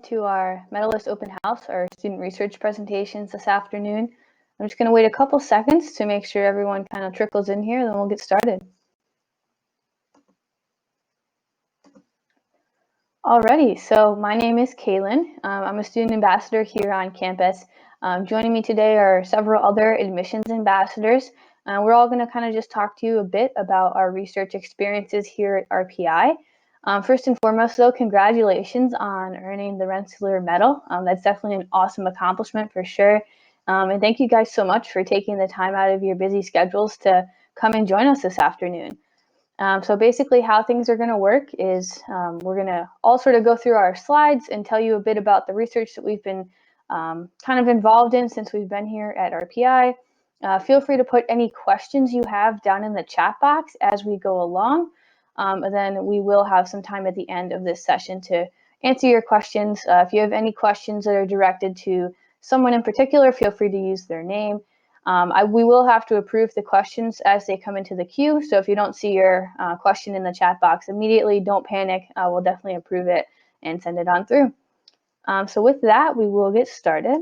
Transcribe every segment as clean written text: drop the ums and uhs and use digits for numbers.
to our Medalist open house, our student research presentations this afternoon. I'm just going to wait a couple seconds to make sure everyone kind of trickles in here, then we'll get started. Alrighty, so my name is Kaylin. I'm a student ambassador here on campus. Joining me today are several other admissions ambassadors. We're all going to kind of just talk to you a bit about our research experiences here at RPI. First and foremost, though, congratulations on earning the Rensselaer medal. That's definitely an awesome accomplishment for sure. And thank you guys so much for taking the time out of your busy schedules to come and join us this afternoon. So basically how things are going to work is we're going to all sort of go through our slides and tell you a bit about the research that we've been kind of involved in since we've been here at RPI. Feel free to put any questions you have down in the chat box as we go along. And then we will have some time at the end of this session to answer your questions. If you have any questions that are directed to someone in particular, feel free to use their name. We will have to approve the questions as they come into the queue. So if you don't see your question in the chat box immediately, don't panic. We'll definitely approve it and send it on through. So with that, we will get started.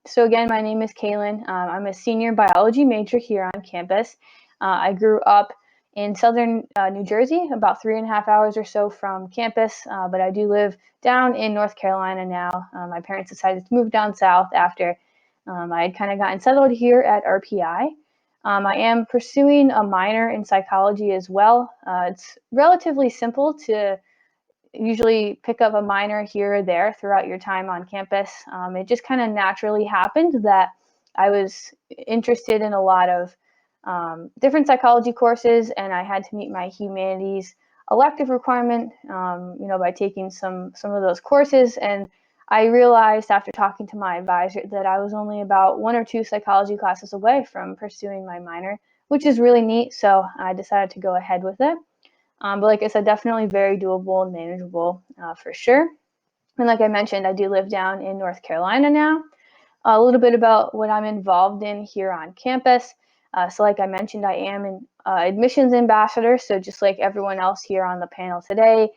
So again, my name is Kaylin. I'm a senior biology major here on campus. I grew up in southern New Jersey, about 3.5 hours or so from campus, but I do live down in North Carolina now. My parents decided to move down south after I had kind of gotten settled here at RPI. I am pursuing a minor in psychology as well. It's relatively simple to usually pick up a minor here or there throughout your time on campus. It just kind of naturally happened that I was interested in a lot of different psychology courses, and I had to meet my humanities elective requirement, by taking some of those courses. And I realized after talking to my advisor that I was only about 1 or 2 psychology classes away from pursuing my minor, which is really neat. So I decided to go ahead with it. But like I said, definitely very doable and manageable for sure. And like I mentioned, I do live down in North Carolina now. A little bit about what I'm involved in here on campus. So like I mentioned, I am an admissions ambassador. So just like everyone else here on the panel today,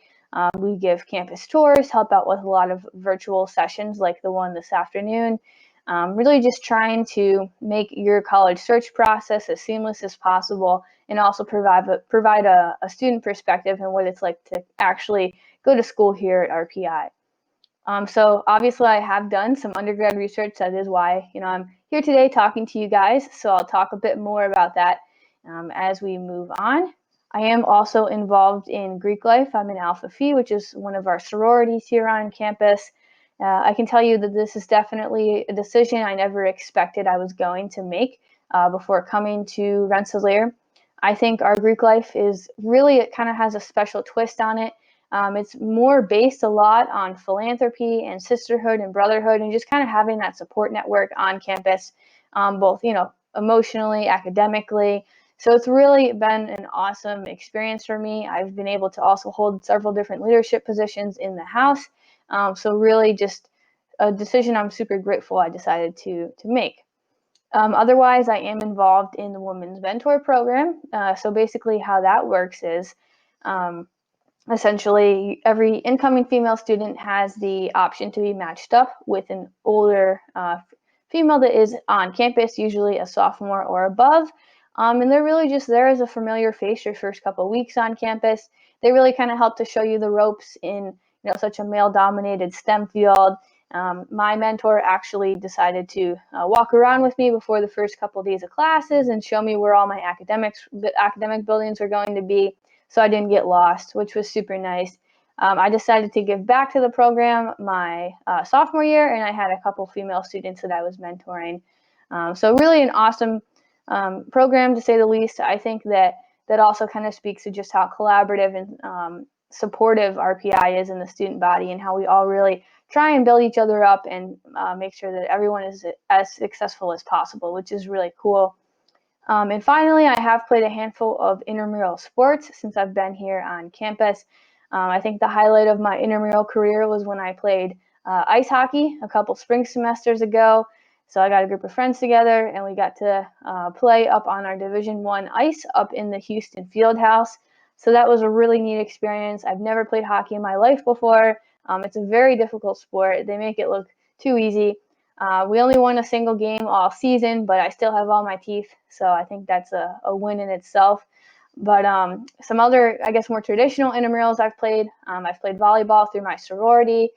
we give campus tours, help out with a lot of virtual sessions like the one this afternoon. Really just trying to make your college search process as seamless as possible, and also provide a student perspective and what it's like to actually go to school here at RPI. So obviously I have done some undergrad research. That is why I'm here today talking to you guys. So I'll talk a bit more about that as we move on. I am also involved in Greek life. I'm in Alpha Phi, which is one of our sororities here on campus. I can tell you that this is definitely a decision I never expected I was going to make before coming to Rensselaer. I think our Greek life is really, it kind of has a special twist on it. It's more based a lot on philanthropy and sisterhood and brotherhood, and just kind of having that support network on campus, both emotionally, academically. So it's really been an awesome experience for me. I've been able to also hold several different leadership positions in the house. So really just a decision I'm super grateful I decided to make. Otherwise, I am involved in the Women's Mentor Program. So basically how that works is essentially every incoming female student has the option to be matched up with an older female that is on campus, usually a sophomore or above. And they're really just there as a familiar face your first couple of weeks on campus. They really kind of help to show you the ropes in such a male-dominated STEM field. My mentor actually decided to walk around with me before the first couple of days of classes and show me where all my academic buildings are going to be, so I didn't get lost, which was super nice. I decided to give back to the program my sophomore year, and I had a couple female students that I was mentoring. So really an awesome program, to say the least. I think that also kind of speaks to just how collaborative and supportive RPI is in the student body, and how we all really try and build each other up and make sure that everyone is as successful as possible, which is really cool. And finally, I have played a handful of intramural sports since I've been here on campus. I think the highlight of my intramural career was when I played ice hockey a couple spring semesters ago. So I got a group of friends together, and we got to play up on our Division I ice up in the Houston Fieldhouse. So that was a really neat experience. I've never played hockey in my life before, It's a very difficult sport. They make it look too easy. We only won a single game all season, but I still have all my teeth, so I think that's a win in itself. But some other, I guess, more traditional intramurals I've played volleyball through my sorority,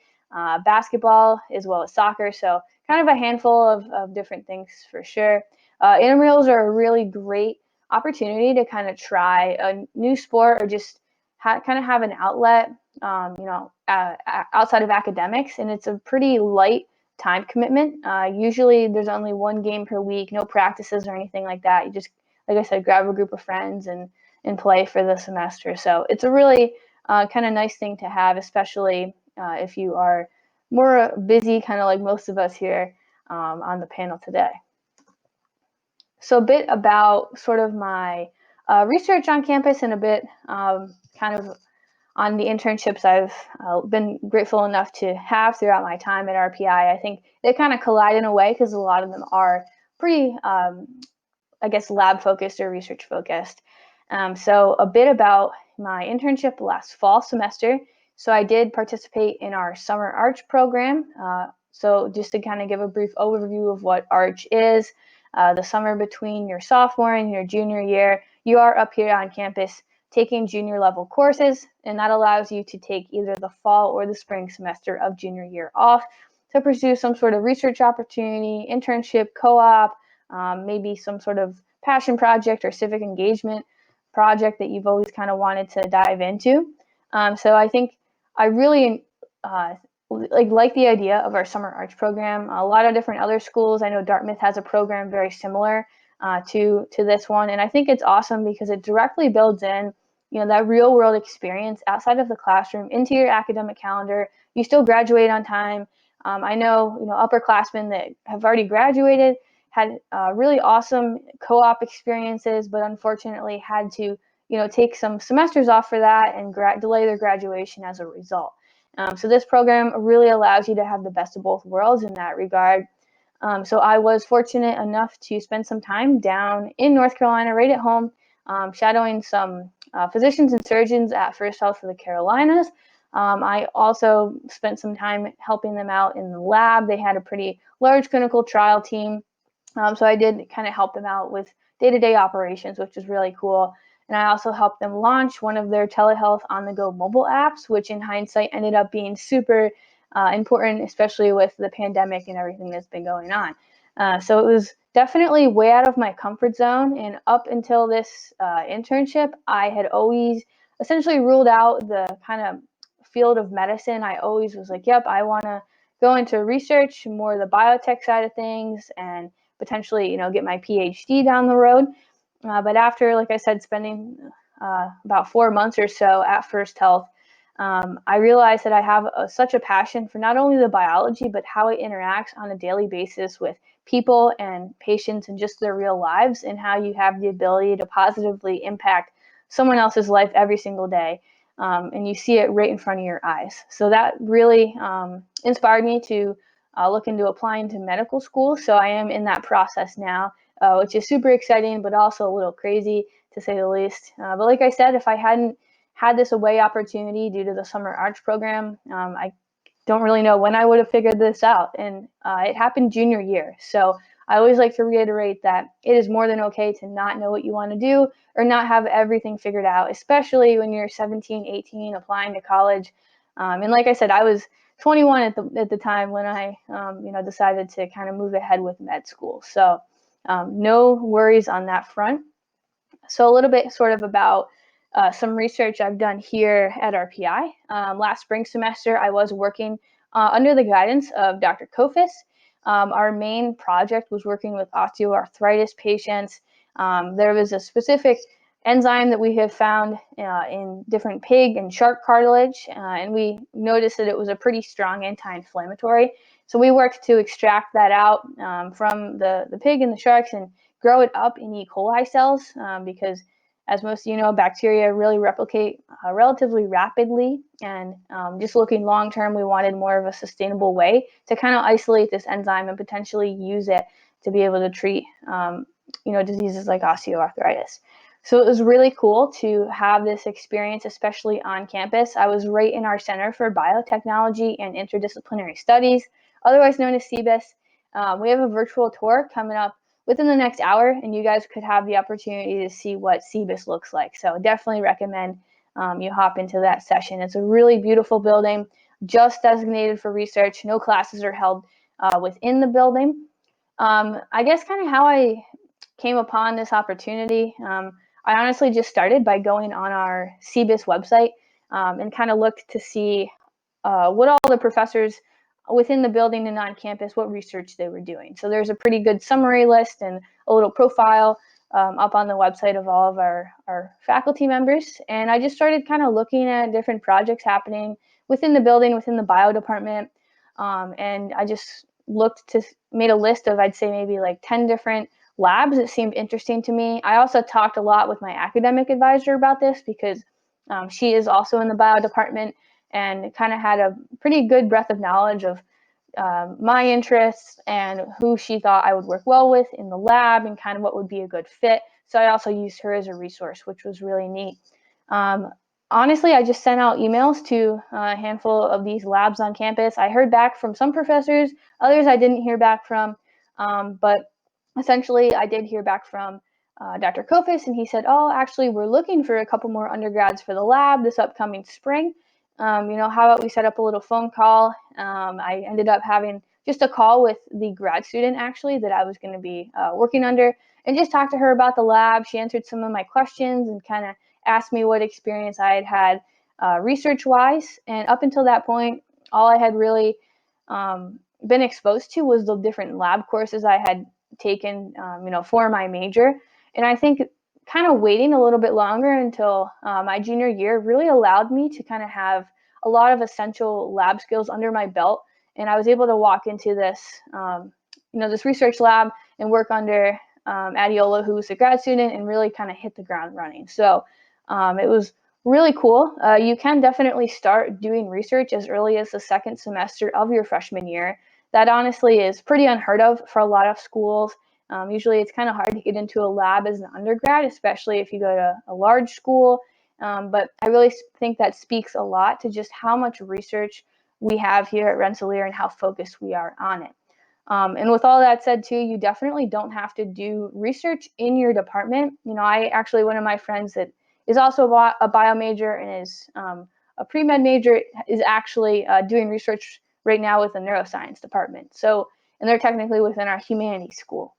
basketball, as well as soccer. So kind of a handful of different things for sure. Intramurals are a really great opportunity to kind of try a new sport or just kind of have an outlet, outside of academics. And it's a pretty light time commitment. Usually there's only one game per week, no practices or anything like that. You just, like I said, grab a group of friends and play for the semester. So it's a really kind of nice thing to have, especially if you are more busy, kind of like most of us here on the panel today. So a bit about sort of my research on campus and a bit kind of on the internships I've been grateful enough to have throughout my time at RPI. I think they kind of collide in a way because a lot of them are pretty, I guess, lab focused or research focused. So a bit about my internship last fall semester. So I did participate in our summer arch program. So just to kind of give a brief overview of what arch is, the summer between your sophomore and your junior year, you are up here on campus taking junior level courses, and that allows you to take either the fall or the spring semester of junior year off to pursue some sort of research opportunity, internship, co-op, maybe some sort of passion project or civic engagement project that you've always kind of wanted to dive into. So I think I really like the idea of our summer arch program. A lot of different other schools, I know Dartmouth has a program very similar to this one, and I think it's awesome because it directly builds in that real world experience outside of the classroom into your academic calendar. You still graduate on time. I know upperclassmen that have already graduated had really awesome co-op experiences, but unfortunately had to take some semesters off for that and delay their graduation as a result. So this program really allows you to have the best of both worlds in that regard. So I was fortunate enough to spend some time down in North Carolina, right at home, shadowing some physicians and surgeons at First Health for the Carolinas. I also spent some time helping them out in the lab. They had a pretty large clinical trial team. So I did kind of help them out with day-to-day operations, which is really cool. And I also helped them launch one of their telehealth on-the-go mobile apps, which in hindsight ended up being super important, especially with the pandemic and everything that's been going on. So it was definitely way out of my comfort zone. And up until this internship, I had always essentially ruled out the kind of field of medicine. I always was like, yep, I want to go into research, more the biotech side of things, and potentially, get my PhD down the road. But after, like I said, spending about 4 months or so at First Health, I realized that I have such a passion for not only the biology, but how it interacts on a daily basis with people and patients and just their real lives, and how you have the ability to positively impact someone else's life every single day. And you see it right in front of your eyes. So that really inspired me to look into applying to medical school. So I am in that process now, which is super exciting, but also a little crazy to say the least. But like I said, if I hadn't had this away opportunity due to the summer arch program, I don't really know when I would have figured this out. And it happened junior year. So I always like to reiterate that it is more than okay to not know what you want to do or not have everything figured out, especially when you're 17, 18, applying to college. And like I said, I was 21 at the time when I decided to kind of move ahead with med school. So no worries on that front. So a little bit sort of about some research I've done here at RPI. Last spring semester, I was working under the guidance of Dr. Kofis. Our main project was working with osteoarthritis patients. There was a specific enzyme that we have found in different pig and shark cartilage, and we noticed that it was a pretty strong anti-inflammatory. So we worked to extract that out from the pig and the sharks and grow it up in E. coli cells because, as most of you know, bacteria really replicate relatively rapidly. And just looking long term, we wanted more of a sustainable way to kind of isolate this enzyme and potentially use it to be able to treat diseases like osteoarthritis. So it was really cool to have this experience, especially on campus. I was right in our Center for Biotechnology and Interdisciplinary Studies, otherwise known as CBIS. We have a virtual tour coming up within the next hour, and you guys could have the opportunity to see what CBIS looks like. So definitely recommend you hop into that session. It's a really beautiful building, just designated for research. No classes are held within the building. I guess kind of how I came upon this opportunity. I honestly just started by going on our CBIS website and kind of looked to see what all the professors within the building and on campus, what research they were doing. So there's a pretty good summary list and a little profile up on the website of all of our faculty members. And I just started kind of looking at different projects happening within the building, within the bio department. And I just made a list of, I'd say maybe like 10 different labs that seemed interesting to me. I also talked a lot with my academic advisor about this because she is also in the bio department and kind of had a pretty good breadth of knowledge of my interests and who she thought I would work well with in the lab and kind of what would be a good fit. So I also used her as a resource, which was really neat. Honestly, I just sent out emails to a handful of these labs on campus. I heard back from some professors, others I didn't hear back from, but essentially I did hear back from Dr. Kofis, and he said, oh, actually, we're looking for a couple more undergrads for the lab this upcoming spring. How about we set up a little phone call? I ended up having just a call with the grad student, actually, that I was going to be working under, and just talked to her about the lab. She answered some of my questions and kind of asked me what experience I had research-wise. And up until that point, all I had really been exposed to was the different lab courses I had taken, for my major. And I think kind of waiting a little bit longer until my junior year really allowed me to kind of have a lot of essential lab skills under my belt. And I was able to walk into this, this research lab and work under Adiola, who was a grad student, and really kind of hit the ground running. So it was really cool. You can definitely start doing research as early as the second semester of your freshman year. That honestly is pretty unheard of for a lot of schools. Usually it's kind of hard to get into a lab as an undergrad, especially if you go to a large school. But I really think that speaks a lot to just how much research we have here at Rensselaer and how focused we are on it. And with all that said too, you definitely don't have to do research in your department. One of my friends that is also a bio major and is a pre-med major is actually doing research right now with the neuroscience department. And they're technically within our humanities school.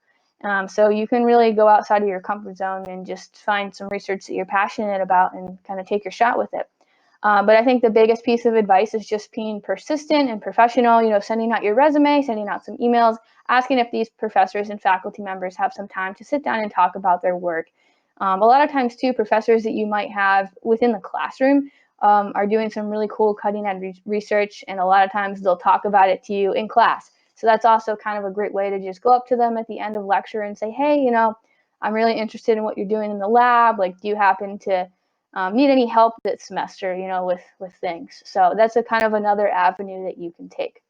So you can really go outside of your comfort zone and just find some research that you're passionate about and kind of take your shot with it. But I think the biggest piece of advice is just being persistent and professional, sending out your resume, sending out some emails, asking if these professors and faculty members have some time to sit down and talk about their work. A lot of times too, professors that you might have within the classroom are doing some really cool cutting edge research, and a lot of times they'll talk about it to you in class. So that's also kind of a great way to just go up to them at the end of lecture and say, hey, I'm really interested in what you're doing in the lab. Like, do you happen to need any help this semester, with things? So that's a kind of another avenue that you can take.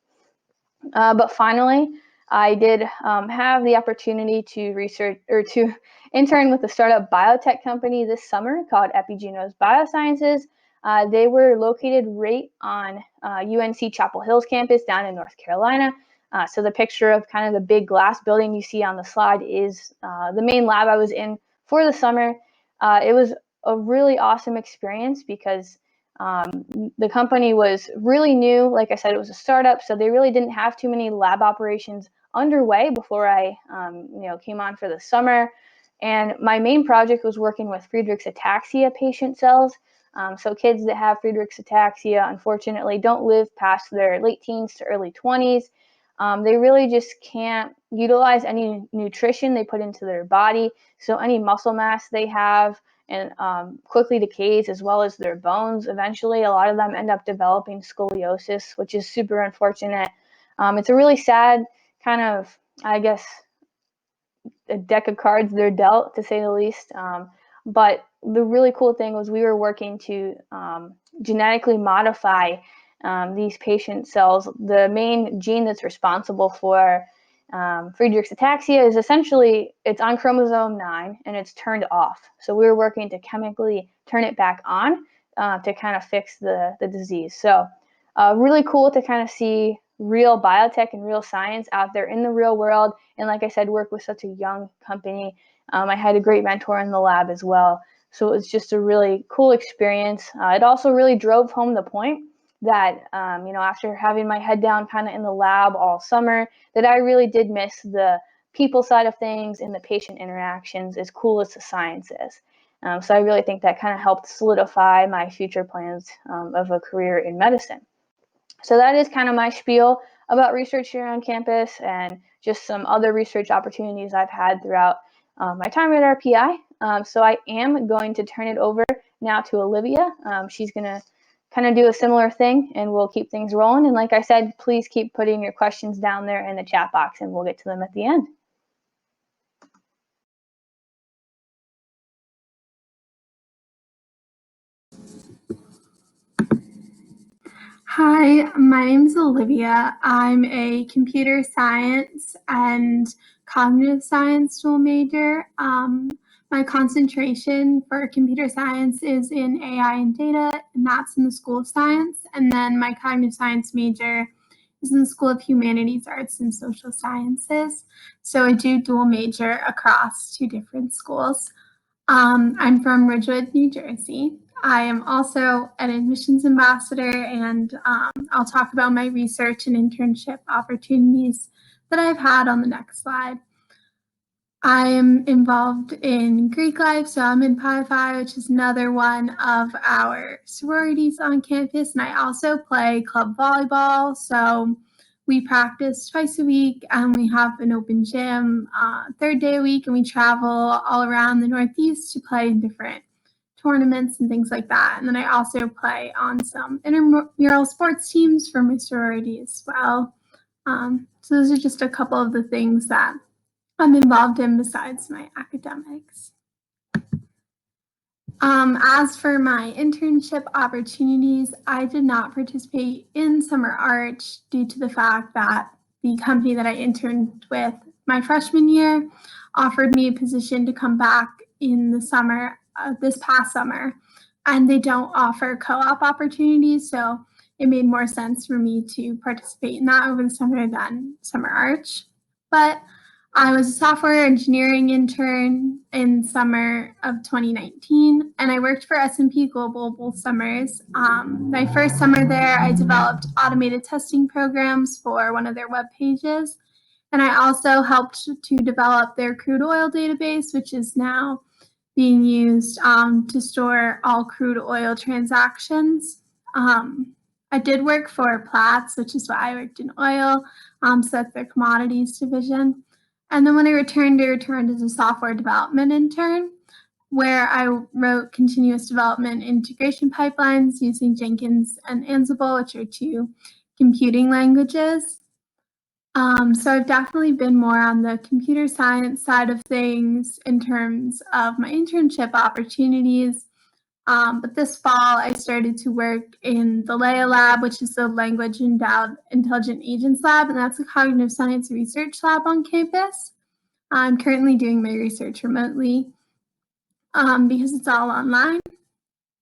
But finally, I did have the opportunity to research or to intern with a startup biotech company this summer called Epigenos Biosciences. They were located right on UNC Chapel Hill's campus down in North Carolina. So the picture of kind of the big glass building you see on the slide is the main lab I was in for the summer. It was a really awesome experience because the company was really new. Like I said, it was a startup, so they really didn't have too many lab operations underway before I came on for the summer. And my main project was working with Friedreich's ataxia patient cells. So kids that have Friedreich's ataxia, unfortunately, don't live past their late teens to early 20s. They really just can't utilize any nutrition they put into their body. So any muscle mass they have and quickly decays, as well as their bones. Eventually, a lot of them end up developing scoliosis, which is super unfortunate. It's a really sad kind of, I guess, a deck of cards they're dealt, to say the least. But the really cool thing was we were working to genetically modify these patient cells. The main gene that's responsible for Friedreich's ataxia is essentially, it's on chromosome 9 and it's turned off. So we were working to chemically turn it back on to kind of fix the disease. So really cool to kind of see real biotech and real science out there in the real world. And like I said, work with such a young company. I had a great mentor in the lab as well. So it was just a really cool experience. It also really drove home the point that, after having my head down kind of in the lab all summer, that I really did miss the people side of things and the patient interactions, as cool as the science is. So I really think that kind of helped solidify my future plans of a career in medicine. So that is kind of my spiel about research here on campus and just some other research opportunities I've had throughout my time at RPI. So I am going to turn it over now to Olivia. She's going to kind of do a similar thing and we'll keep things rolling. And like I said, please keep putting your questions down there in the chat box and we'll get to them at the end. Hi, my name is Olivia. I'm a computer science and cognitive science dual major. My concentration for computer science is in AI and data, and that's in the School of Science. And then my cognitive science major is in the School of Humanities, Arts, and Social Sciences. So I do dual major across two different schools. I'm from Ridgewood, New Jersey. I am also an admissions ambassador, and I'll talk about my research and internship opportunities that I've had on the next slide. I am involved in Greek life, so I'm in Pi Phi, which is another one of our sororities on campus, and I also play club volleyball, so we practice twice a week, and we have an open gym third day a week, and we travel all around the Northeast to play in different tournaments and things like that. And then I also play on some intramural sports teams for my sorority as well. So those are just a couple of the things that I'm involved in besides my academics. As for my internship opportunities, I did not participate in summer art due to the fact that the company that I interned with my freshman year offered me a position to come back in the summer, this past summer, and they don't offer co-op opportunities, so it made more sense for me to participate in that over the summer than summer art. But I was a software engineering intern in summer of 2019, and I worked for S&P Global both summers. My first summer there, I developed automated testing programs for one of their web pages, and I also helped to develop their crude oil database, which is now being used to store all crude oil transactions. I did work for Platts, which is why I worked in oil, so that's their commodities division. And then when I returned as a software development intern, where I wrote continuous development integration pipelines using Jenkins and Ansible, which are two computing languages. So I've definitely been more on the computer science side of things in terms of my internship opportunities. But this fall, I started to work in the LEA lab, which is the Language Endowed Intelligent Agents Lab, and that's a cognitive science research lab on campus. I'm currently doing my research remotely because it's all online.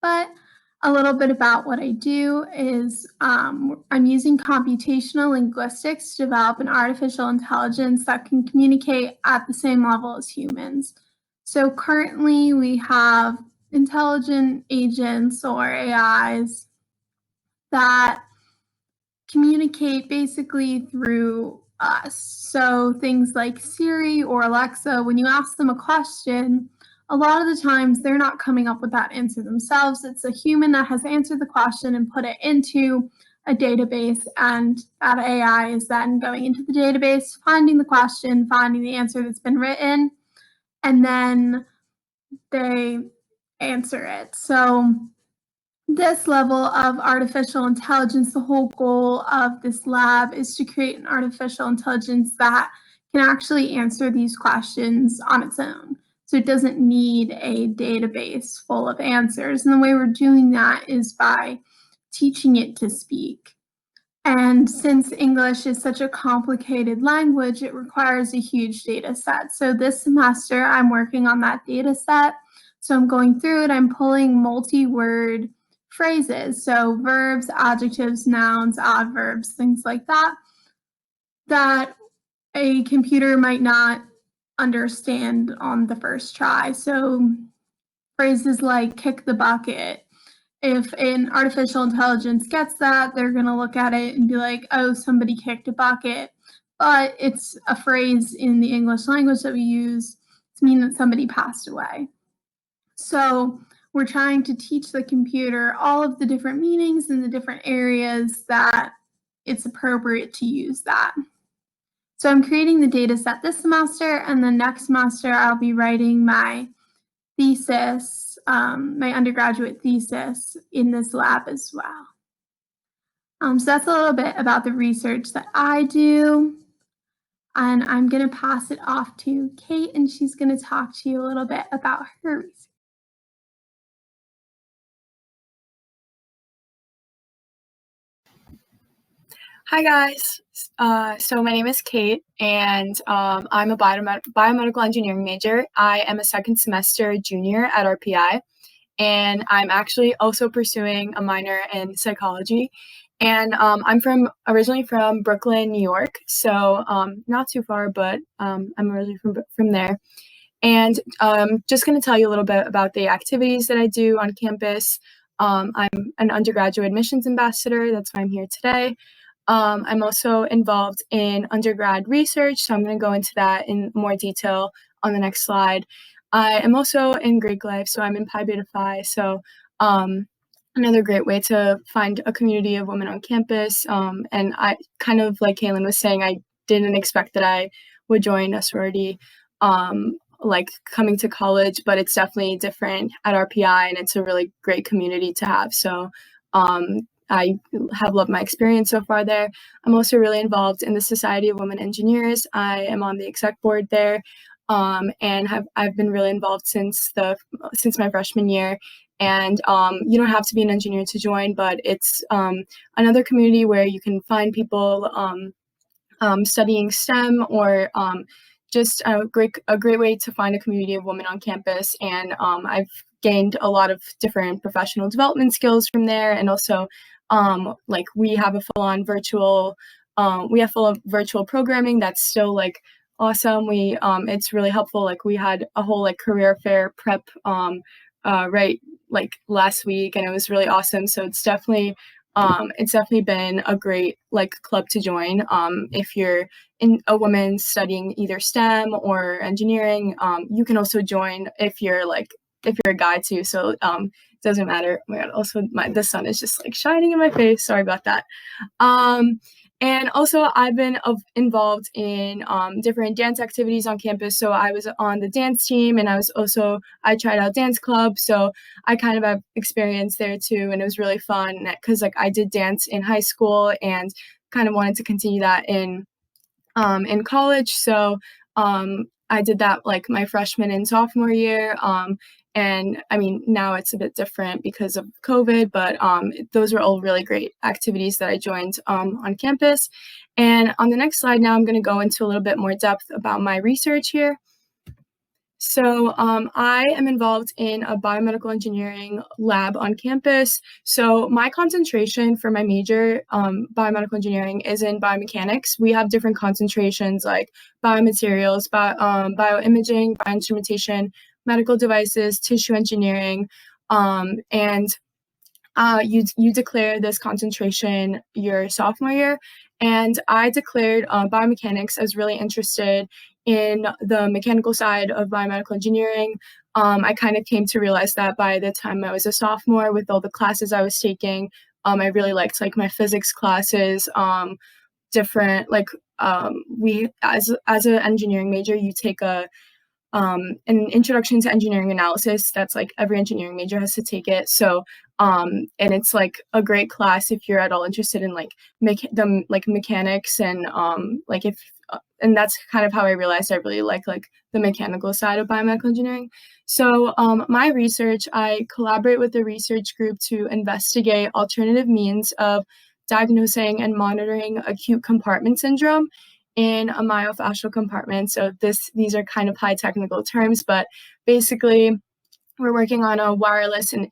But a little bit about what I do is I'm using computational linguistics to develop an artificial intelligence that can communicate at the same level as humans. So currently we have intelligent agents or AIs that communicate basically through us. So things like Siri or Alexa, when you ask them a question, a lot of the times they're not coming up with that answer themselves. It's a human that has answered the question and put it into a database, and that AI is then going into the database, finding the question, finding the answer that's been written, and then they answer it. So this level of artificial intelligence, the whole goal of this lab is to create an artificial intelligence that can actually answer these questions on its own. So it doesn't need a database full of answers. And the way we're doing that is by teaching it to speak. And since English is such a complicated language, it requires a huge data set. So this semester, I'm working on that data set. So I'm going through it, I'm pulling multi-word phrases, so verbs, adjectives, nouns, adverbs, things like that, that a computer might not understand on the first try. So phrases like kick the bucket. If an artificial intelligence gets that, they're going to look at it and be like, oh, somebody kicked a bucket. But it's a phrase in the English language that we use to mean that somebody passed away. So we're trying to teach the computer all of the different meanings in the different areas that it's appropriate to use that. So I'm creating the data set this semester, and then next semester I'll be writing my thesis, my undergraduate thesis in this lab as well. So that's a little bit about the research that I do. And I'm going to pass it off to Kate, and she's going to talk to you a little bit about her research. Hi guys, so my name is Kate, and I'm a biomedical engineering major. I am a second semester junior at RPI, and I'm actually also pursuing a minor in psychology. And I'm originally from Brooklyn, New York, so not too far, but I'm originally from there. And just going to tell you a little bit about the activities that I do on campus. I'm an undergraduate admissions ambassador. That's why I'm here today. I'm also involved in undergrad research, so I'm going to go into that in more detail on the next slide. I am also in Greek life, so I'm in Pi Beta Phi, so another great way to find a community of women on campus. And I kind of, like Kaylin was saying, I didn't expect that I would join a sorority like coming to college, but it's definitely different at RPI, and it's a really great community to have. So I have loved my experience so far there. I'm also really involved in the Society of Women Engineers. I am on the exec board there, and I've been really involved since my freshman year. And you don't have to be an engineer to join, but it's another community where you can find people studying STEM, or just a great way to find a community of women on campus. And I've gained a lot of different professional development skills from there, and also like we have a full virtual programming that's still like awesome. It's really helpful. Like we had a whole like career fair prep right like last week, and it was really awesome. So it's definitely been a great like club to join if you're a woman studying either STEM or engineering. You can also join if you're a guy too, so it doesn't matter. Oh my god, also the sun is just like shining in my face, sorry about that. And also I've been involved in different dance activities on campus. So I was on the dance team, and I tried out dance club, so I kind of have experience there too, and it was really fun because like I did dance in high school and kind of wanted to continue that in college. So I did that like my freshman and sophomore year. And I mean, now it's a bit different because of COVID, but those were all really great activities that I joined on campus. And on the next slide now, I'm going to go into a little bit more depth about my research here. So I am involved in a biomedical engineering lab on campus. So my concentration for my major, biomedical engineering, is in biomechanics. We have different concentrations like biomaterials, bioimaging, bioinstrumentation, medical devices, tissue engineering, and you declare this concentration your sophomore year. And I declared biomechanics. I was really interested in the mechanical side of biomedical engineering. I kind of came to realize that by the time I was a sophomore, with all the classes I was taking, I really liked like my physics classes, different like we as an engineering major, you take an introduction to engineering analysis. That's like every engineering major has to take it. So and it's like a great class if you're at all interested in like mechanics, and like if and that's kind of how I realized I really like the mechanical side of biomedical engineering. So my research, I collaborate with the research group to investigate alternative means of diagnosing and monitoring acute compartment syndrome in a myofascial compartment. So these are kind of high technical terms, but basically we're working on a wireless and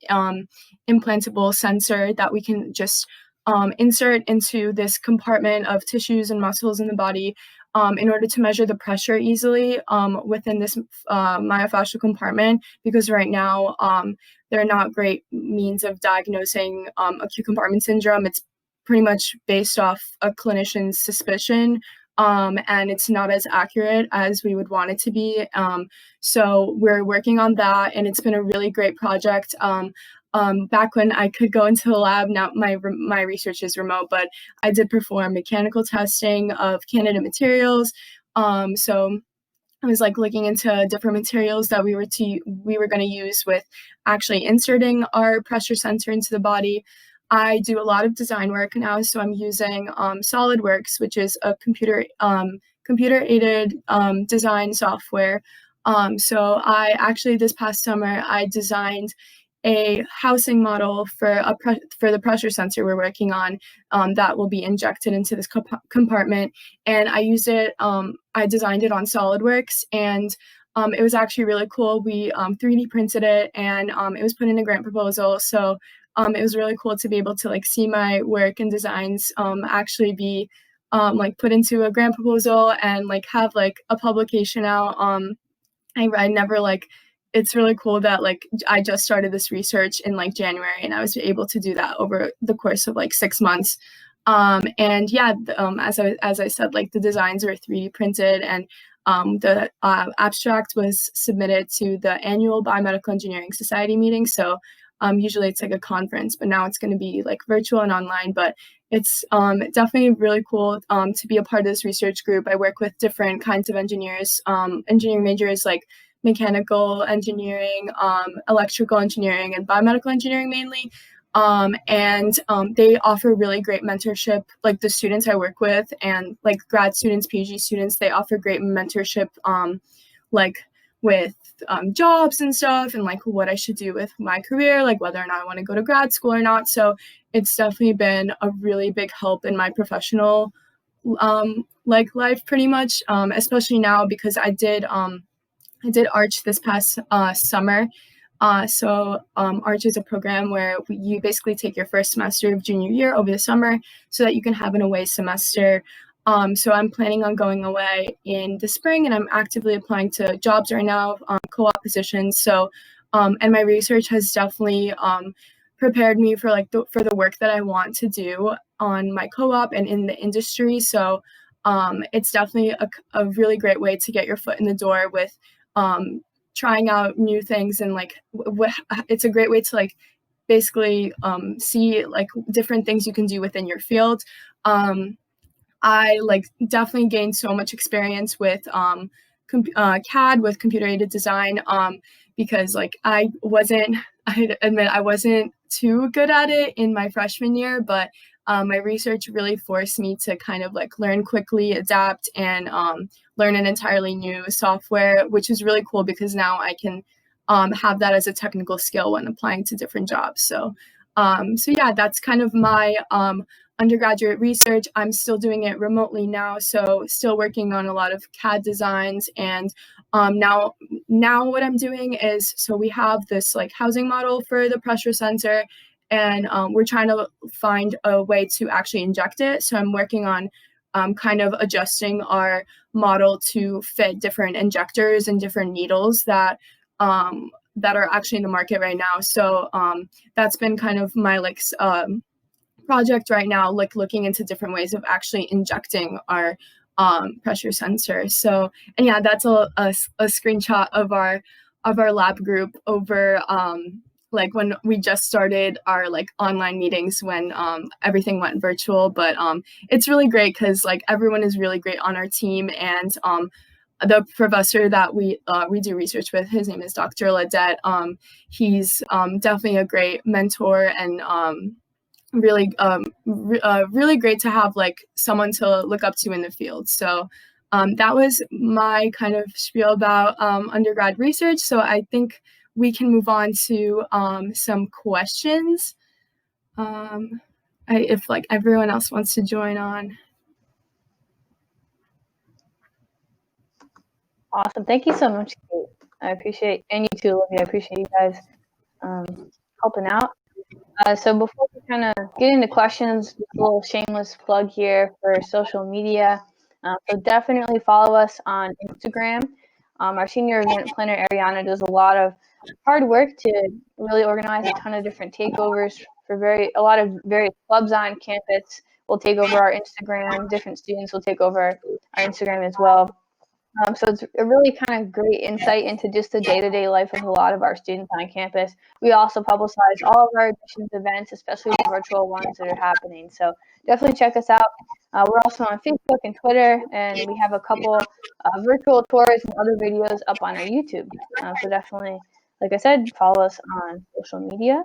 implantable sensor that we can just insert into this compartment of tissues and muscles in the body in order to measure the pressure easily within this myofascial compartment, because right now there are not great means of diagnosing acute compartment syndrome. It's pretty much based off a clinician's suspicion, and it's not as accurate as we would want it to be. So we're working on that, and it's been a really great project. Back when I could go into the lab, now my research is remote, but I did perform mechanical testing of candidate materials. So I was like looking into different materials that we were going to use with actually inserting our pressure sensor into the body. I do a lot of design work now, so I'm using SolidWorks, which is a computer-aided design software. So I actually this past summer I designed a housing model for the pressure sensor we're working on that will be injected into this compartment, and I used it. I designed it on SolidWorks, and it was actually really cool. We 3D printed it, and it was put in a grant proposal. So it was really cool to be able to like see my work and designs actually be like put into a grant proposal and like have like a publication out. I never like. It's really cool that like I just started this research in like January, and I was able to do that over the course of like 6 months. And yeah, as I said, like the designs are 3D printed, and the abstract was submitted to the annual Biomedical Engineering Society meeting. So usually it's like a conference, but now it's going to be like virtual and online. But it's definitely really cool to be a part of this research group. I work with different kinds of engineers, engineering majors like mechanical engineering, electrical engineering, and biomedical engineering mainly. And they offer really great mentorship. Like the students I work with and like grad students, PhD students, they offer great mentorship like with jobs and stuff, and like what I should do with my career, like whether or not I want to go to grad school or not. So it's definitely been a really big help in my professional like life pretty much, especially now because I did Arch this past summer. So Arch is a program where you basically take your first semester of junior year over the summer so that you can have an away semester. So I'm planning on going away in the spring, and I'm actively applying to jobs right now, co-op positions. So, and my research has definitely prepared me for like for the work that I want to do on my co-op and in the industry. So it's definitely a really great way to get your foot in the door with trying out new things, and like it's a great way to like basically see like different things you can do within your field. I like definitely gained so much experience with CAD, with computer aided design, because like I admit I wasn't too good at it in my freshman year, but my research really forced me to kind of like learn quickly, adapt, and learn an entirely new software, which is really cool because now I can have that as a technical skill when applying to different jobs. So yeah, that's kind of my undergraduate research. I'm still doing it remotely now, so still working on a lot of CAD designs. And now what I'm doing is, so we have this like housing model for the pressure sensor, and we're trying to find a way to actually inject it. So I'm working on kind of adjusting our model to fit different injectors and different needles that are actually in the market right now. So that's been kind of my like project right now, like looking into different ways of actually injecting our pressure sensor. So, and yeah, that's a screenshot of our lab group over like when we just started our like online meetings when everything went virtual. But it's really great because like everyone is really great on our team, and the professor that we do research with, his name is Dr. Ladette. He's definitely a great mentor, and really really great to have like someone to look up to in the field. So that was my kind of spiel about undergrad research. So I think we can move on to some questions. I if like everyone else wants to join on. Awesome. Thank you so much, Kate. I appreciate, and you too, Olivia. I appreciate you guys helping out. So before we kind of get into questions, a little shameless plug here for social media. So definitely follow us on Instagram. Our senior event planner, Ariana, does a lot of hard work to really organize a ton of different takeovers for a lot of various clubs on campus. Will take over our Instagram. Different students will take over our Instagram as well. So it's a really kind of great insight into just the day-to-day life of a lot of our students on campus. We also publicize all of our admissions events, especially the virtual ones that are happening. So definitely check us out. We're also on Facebook and Twitter, and we have a couple virtual tours and other videos up on our YouTube. So definitely, like I said, follow us on social media.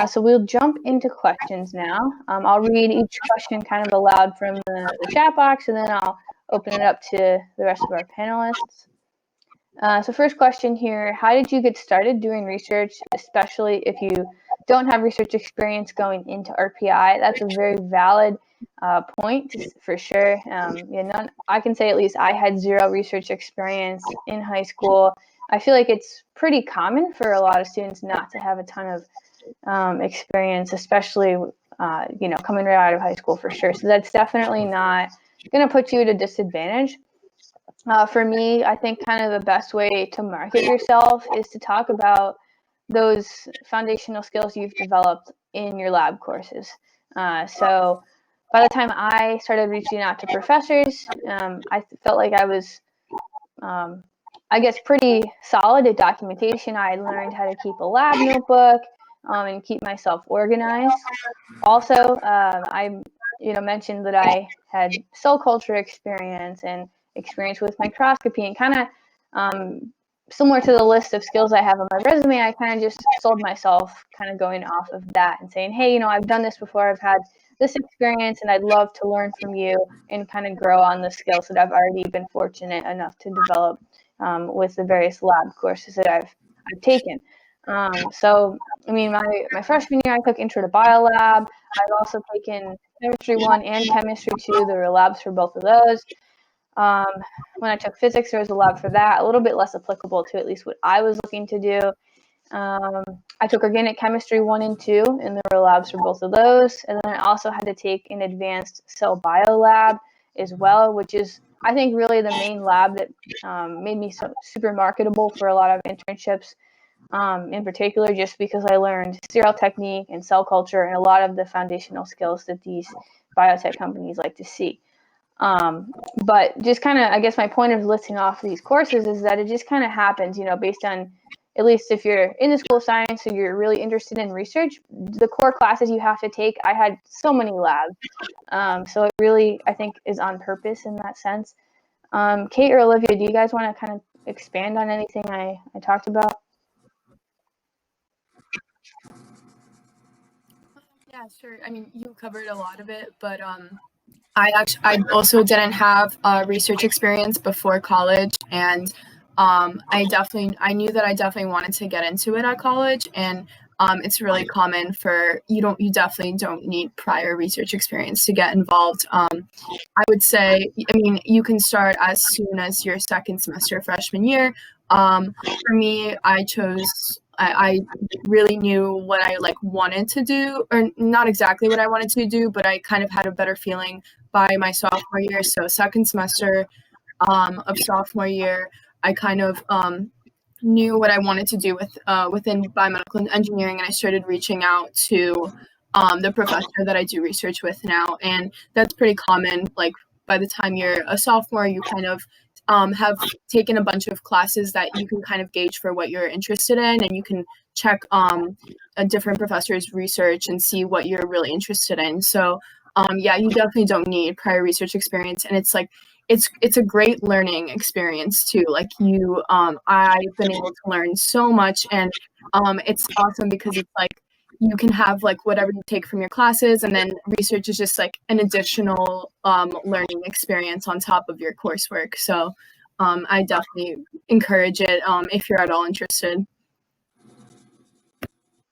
So we'll jump into questions now. I'll read each question kind of aloud from the chat box, and then I'll open it up to the rest of our panelists. So first question here, how did you get started doing research, especially if you don't have research experience going into RPI? That's a very valid point for sure. I can say at least I had zero research experience in high school. I feel like it's pretty common for a lot of students not to have a ton of experience, especially coming right out of high school for sure. So that's definitely not going to put you at a disadvantage. For me, I think kind of the best way to market yourself is to talk about those foundational skills you've developed in your lab courses. So by the time I started reaching out to professors, I felt like I was I guess pretty solid at documentation. I learned how to keep a lab notebook and keep myself organized. Also, I mentioned that I had cell culture experience and experience with microscopy, and kind of similar to the list of skills I have on my resume, I kind of just sold myself kind of going off of that and saying, hey, I've done this before, I've had this experience, and I'd love to learn from you and kind of grow on the skills that I've already been fortunate enough to develop with the various lab courses that I've taken. So, I mean, my freshman year, I took Intro to Biolab. I've also taken Chemistry 1 and Chemistry 2. There were labs for both of those. When I took Physics, there was a lab for that, a little bit less applicable to at least what I was looking to do. I took Organic Chemistry 1 and 2, and there were labs for both of those. And then I also had to take an Advanced Cell Bio lab as well, which is, I think, really the main lab that made me super marketable for a lot of internships. In particular, just because I learned serial technique and cell culture and a lot of the foundational skills that these biotech companies like to see. But just kind of, I guess my point of listing off these courses is that it just kind of happens, based on, at least if you're in the School of Science or you're really interested in research, the core classes you have to take, I had so many labs. So it really, I think, is on purpose in that sense. Kate or Olivia, do you guys want to kind of expand on anything I talked about? Yeah, sure. I mean, you covered a lot of it, but I also didn't have research experience before college, and I knew that I definitely wanted to get into it at college, and it's really common for you definitely don't need prior research experience to get involved. I would say, I mean, you can start as soon as your second semester freshman year. For me, I really knew what I wanted to do, or not exactly what I wanted to do, but I kind of had a better feeling by my sophomore year. So second semester of sophomore year, I kind of knew what I wanted to do within biomedical engineering, and I started reaching out to the professor that I do research with now, and that's pretty common. Like by the time you're a sophomore, you kind of have taken a bunch of classes that you can kind of gauge for what you're interested in, and you can check a different professor's research and see what you're really interested in. So yeah, you definitely don't need prior research experience, and it's a great learning experience too. Like I've been able to learn so much, and it's awesome because it's like you can have whatever you take from your classes, and then research is just an additional learning experience on top of your coursework. So I definitely encourage it if you're at all interested.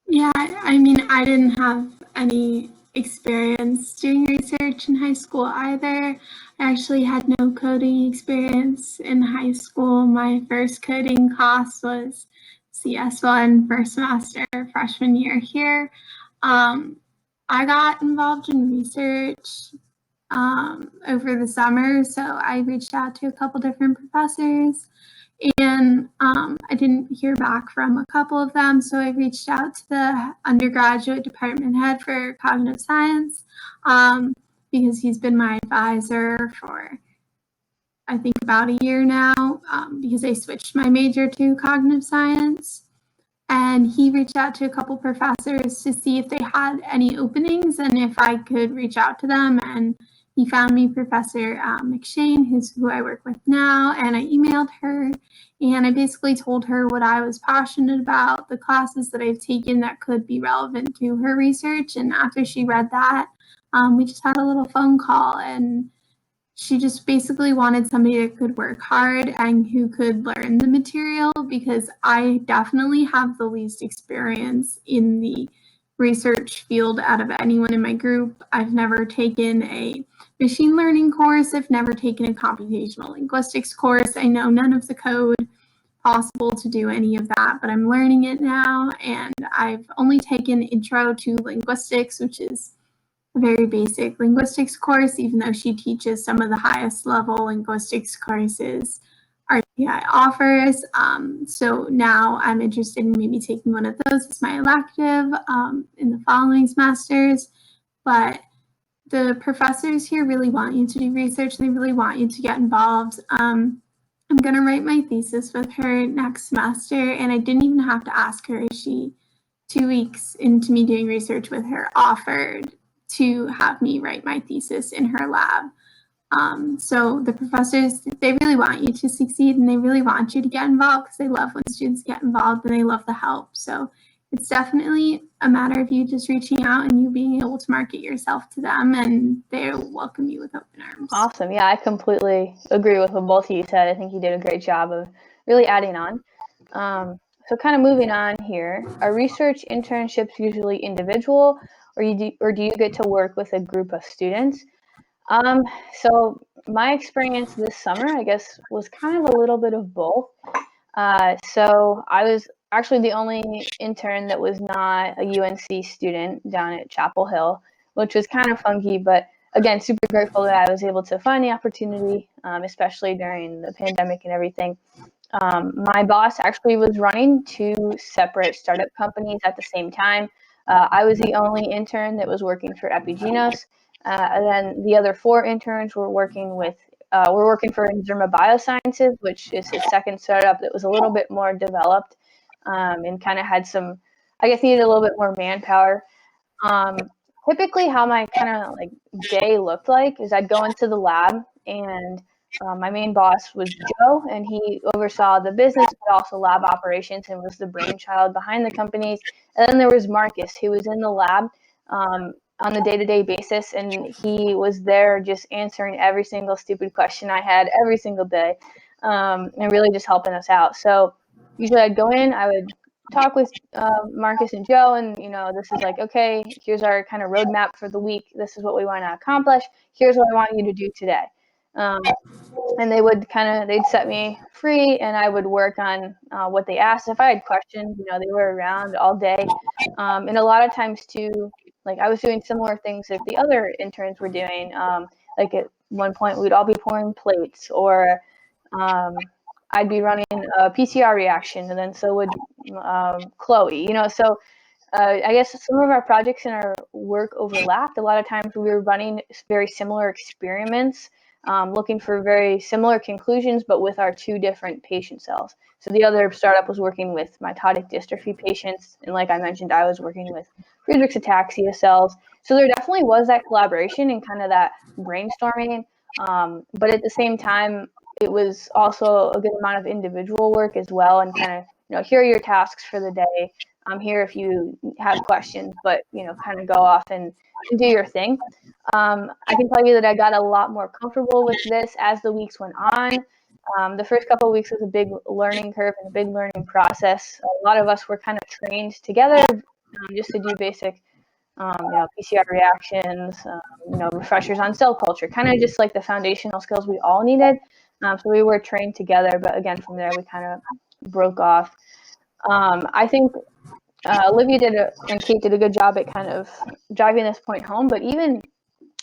Yeah, I mean, I didn't have any experience doing research in high school either. I actually had no coding experience in high school. My first coding class was CS1 first semester, freshman year here. I got involved in research over the summer, so I reached out to a couple different professors, and I didn't hear back from a couple of them, so I reached out to the undergraduate department head for cognitive science because he's been my advisor for, I think, about a year now because I switched my major to cognitive science. And he reached out to a couple professors to see if they had any openings and if I could reach out to them. And he found me Professor McShane, who I work with now, and I emailed her and I basically told her what I was passionate about, the classes that I've taken that could be relevant to her research. And after she read that, we just had a little phone call, and she just basically wanted somebody that could work hard and who could learn the material, because I definitely have the least experience in the research field out of anyone in my group. I've never taken a machine learning course. I've never taken a computational linguistics course. I know none of the code possible to do any of that, but I'm learning it now. And I've only taken Intro to Linguistics, which is a very basic linguistics course, even though she teaches some of the highest level linguistics courses RTI offers. So now I'm interested in maybe taking one of those as my elective in the following semesters. But the professors here really want you to do research. They really want you to get involved. I'm going to write my thesis with her next semester, and I didn't even have to ask her. She, 2 weeks into me doing research with her, offered to have me write my thesis in her lab. So the professors, they really want you to succeed, and they really want you to get involved because they love when students get involved and they love the help. So it's definitely a matter of you just reaching out and you being able to market yourself to them, and they'll welcome you with open arms. Awesome. Yeah, I completely agree with what both of you said. I think you did a great job of really adding on. So kind of moving on here, are research internships usually individual, or do you get to work with a group of students? So my experience this summer, I guess, was kind of a little bit of both. So I was actually the only intern that was not a UNC student down at Chapel Hill, which was kind of funky, but again, super grateful that I was able to find the opportunity, especially during the pandemic and everything. My boss actually was running 2 separate startup companies at the same time. I was the only intern that was working for Epigenos, and then the other 4 interns were working for Zerma Biosciences, which is his second startup that was a little bit more developed and kind of had some, I guess, needed a little bit more manpower. Typically, how my kind of like day looked like is I'd go into the lab, and my main boss was Joe, and he oversaw the business, but also lab operations, and was the brainchild behind the companies. And then there was Marcus, who was in the lab on the day-to-day basis, and he was there just answering every single stupid question I had every single day, and really just helping us out. So usually I'd go in, I would talk with Marcus and Joe, and this is like, okay, here's our kind of roadmap for the week. This is what we want to accomplish. Here's what I want you to do today. And they'd set me free, and I would work on what they asked. If I had questions, they were around all day. And a lot of times too, like I was doing similar things that the other interns were doing. Like at one point we'd all be pouring plates, or I'd be running a PCR reaction, and then so would Chloe, so I guess some of our projects and our work overlapped. A lot of times we were running very similar experiments, looking for very similar conclusions, but with our 2 different patient cells. So the other startup was working with mitotic dystrophy patients, and like I mentioned, I was working with Friedreich's ataxia cells. So there definitely was that collaboration and kind of that brainstorming, but at the same time, it was also a good amount of individual work as well, and kind of, here are your tasks for the day. I'm here if you have questions, but, kind of go off and do your thing. I can tell you that I got a lot more comfortable with this as the weeks went on. The first couple of weeks was a big learning curve and a big learning process. A lot of us were kind of trained together just to do basic PCR reactions, refreshers on cell culture, kind of just like the foundational skills we all needed. So we were trained together, but again, from there we kind of broke off. I think Olivia and Kate did a good job at kind of driving this point home, but even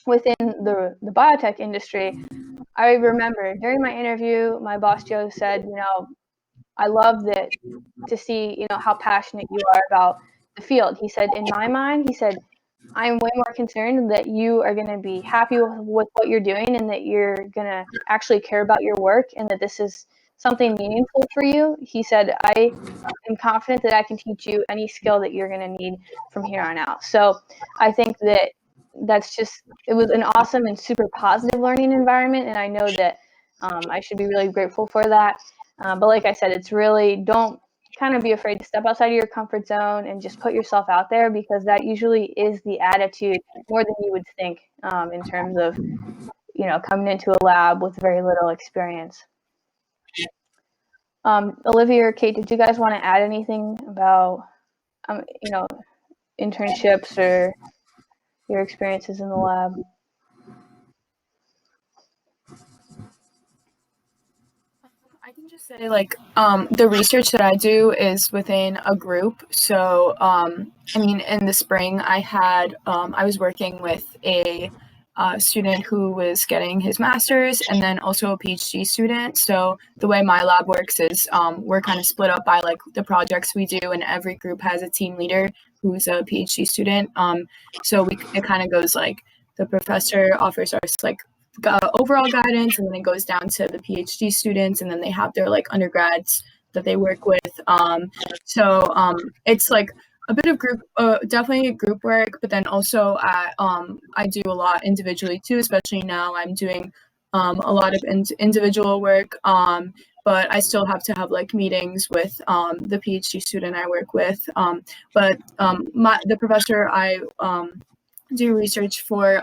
within the biotech industry, I remember during my interview, my boss Joe said, I love that to see, how passionate you are about the field. He said, in my mind, he said, I'm way more concerned that you are going to be happy with what you're doing and that you're going to actually care about your work and that this is something meaningful for you. He said, I am confident that I can teach you any skill that you're going to need from here on out. So I think that it was an awesome and super positive learning environment. And I know that I should be really grateful for that. But like I said, it's really, don't kind of be afraid to step outside of your comfort zone and just put yourself out there, because that usually is the attitude more than you would think in terms of, coming into a lab with very little experience. Olivia or Kate, did you guys want to add anything about, internships or your experiences in the lab? I can just say, the research that I do is within a group. So, in the spring, I was working with a student who was getting his master's and then also a PhD student. So the way my lab works is we're kind of split up by the projects we do, and every group has a team leader who's a PhD student. So it kind of goes the professor offers us overall guidance, and then it goes down to the PhD students, and then they have their undergrads that they work with. It's a bit of group, definitely group work, but then also I do a lot individually too, especially now I'm doing a lot of individual work, but I still have to have meetings with the PhD student I work with. The professor I do research for,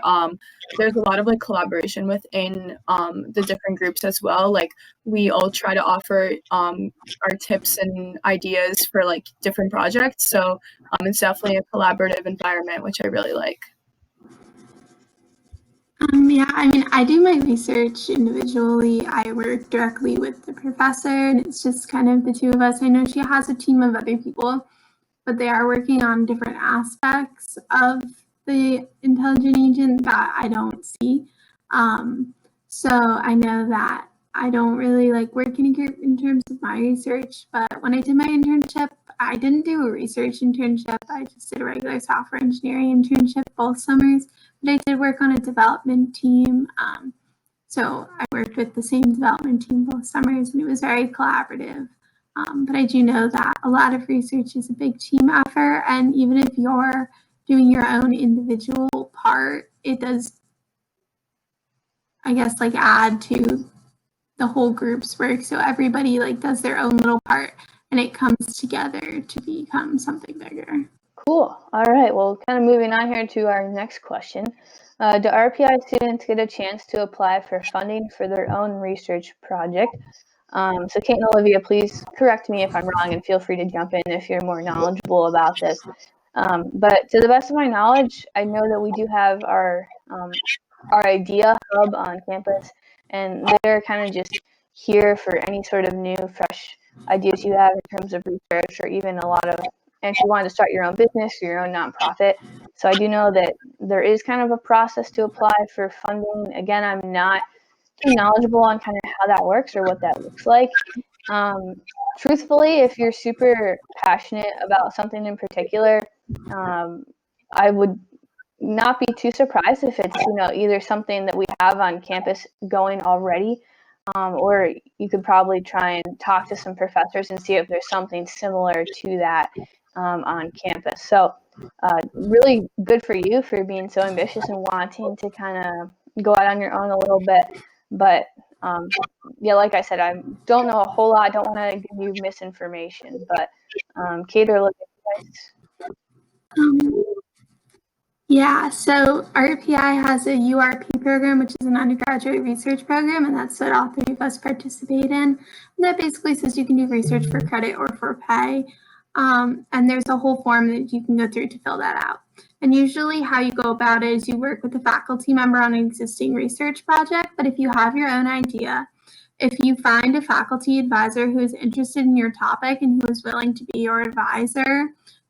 there's a lot of collaboration within the different groups as well. We all try to offer our tips and ideas for different projects, so it's definitely a collaborative environment, which I really like. I do my research individually. I work directly with the professor, and it's just kind of the two of us. I know she has a team of other people, but they are working on different aspects of the intelligent agent that I don't see. So I know that I don't really work in a group in terms of my research, but when I did my internship, I didn't do a research internship. I just did a regular software engineering internship both summers, but I did work on a development team. So I worked with the same development team both summers, and it was very collaborative. But I do know that a lot of research is a big team effort, and even if you're doing your own individual part, it does, I guess, add to the whole group's work. So everybody does their own little part, and it comes together to become something bigger. Cool. All right. Well, kind of moving on here to our next question. Do RPI students get a chance to apply for funding for their own research project? So Kate and Olivia, please correct me if I'm wrong, and feel free to jump in if you're more knowledgeable about this. But to the best of my knowledge, I know that we do have our idea hub on campus, and they're kind of just here for any sort of new, fresh ideas you have in terms of research, or even a lot of, and if you wanted to start your own business or your own nonprofit. So I do know that there is kind of a process to apply for funding. Again, I'm not too knowledgeable on kind of how that works or what that looks like. Truthfully, if you're super passionate about something in particular, I would not be too surprised if it's either something that we have on campus going already, or you could probably try and talk to some professors and see if there's something similar to that on campus. So really good for you for being so ambitious and wanting to kind of go out on your own a little bit. But like I said, I don't know a whole lot. I don't want to give you misinformation, but Kate or Yeah, so RPI has a URP program, which is an undergraduate research program, and that's what all three of us participate in. And that basically says you can do research for credit or for pay. And there's a whole form that you can go through to fill that out. And usually how you go about it is you work with a faculty member on an existing research project, but if you have your own idea, if you find a faculty advisor who is interested in your topic and who is willing to be your advisor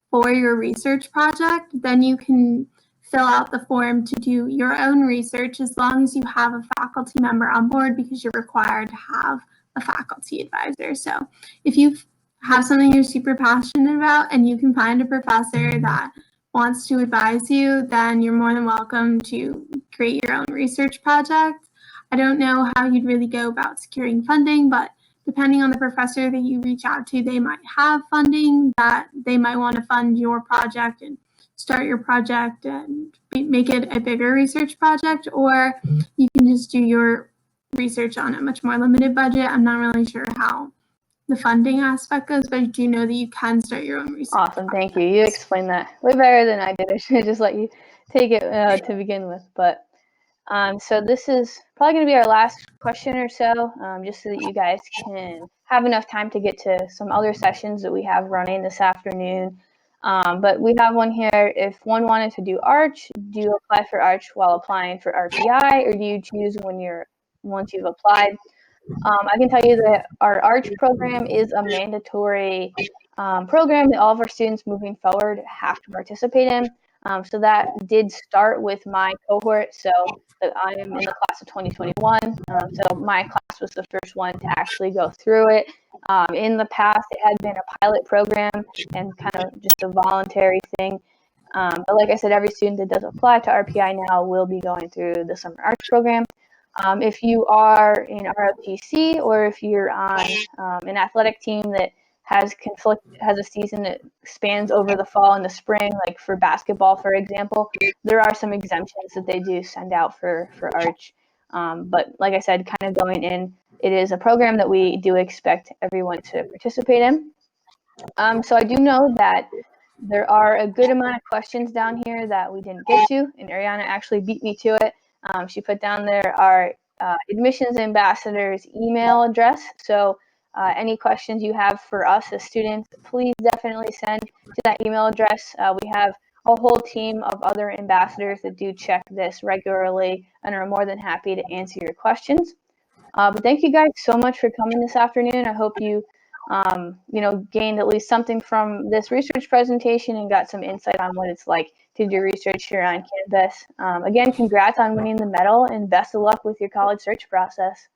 for your research project, then you can fill out the form to do your own research as long as you have a faculty member on board, because you're required to have a faculty advisor. So if you have something you're super passionate about and you can find a professor that wants to advise you, then you're more than welcome to create your own research project. I don't know how you'd really go about securing funding, but depending on the professor that you reach out to, they might have funding that they might want to fund your project and start your project and make it a bigger research project, or you can just do your research on a much more limited budget. I'm not really sure how the funding aspect goes, but I do know that you can start your own research. Awesome, thank you. You explained that way better than I did. I should have just let you take it to begin with. But so this is probably going to be our last question or so, just so that you guys can have enough time to get to some other sessions that we have running this afternoon. But we have one here. If one wanted to do Arch, do you apply for Arch while applying for RPI, or do you choose once you've applied? I can tell you that our Arch program is a mandatory program that all of our students moving forward have to participate in. So that did start with my cohort. So I am in the class of 2021. So my class was the first one to actually go through it. In the past, it had been a pilot program and kind of just a voluntary thing. But like I said, every student that does apply to RPI now will be going through the summer Arch program. If you are in ROTC, or if you're on an athletic team that has a season that spans over the fall and the spring, like for basketball, for example, there are some exemptions that they do send out for Arch. But like I said, kind of going in, it is a program that we do expect everyone to participate in. So I do know that there are a good amount of questions down here that we didn't get to, and Ariana actually beat me to it. She put down there our admissions ambassador's email address. So any questions you have for us as students, please definitely send to that email address. We have a whole team of other ambassadors that do check this regularly and are more than happy to answer your questions. But thank you guys so much for coming this afternoon. I hope you gained at least something from this research presentation and got some insight on what it's like to do research here on campus. Again, congrats on winning the medal and best of luck with your college search process.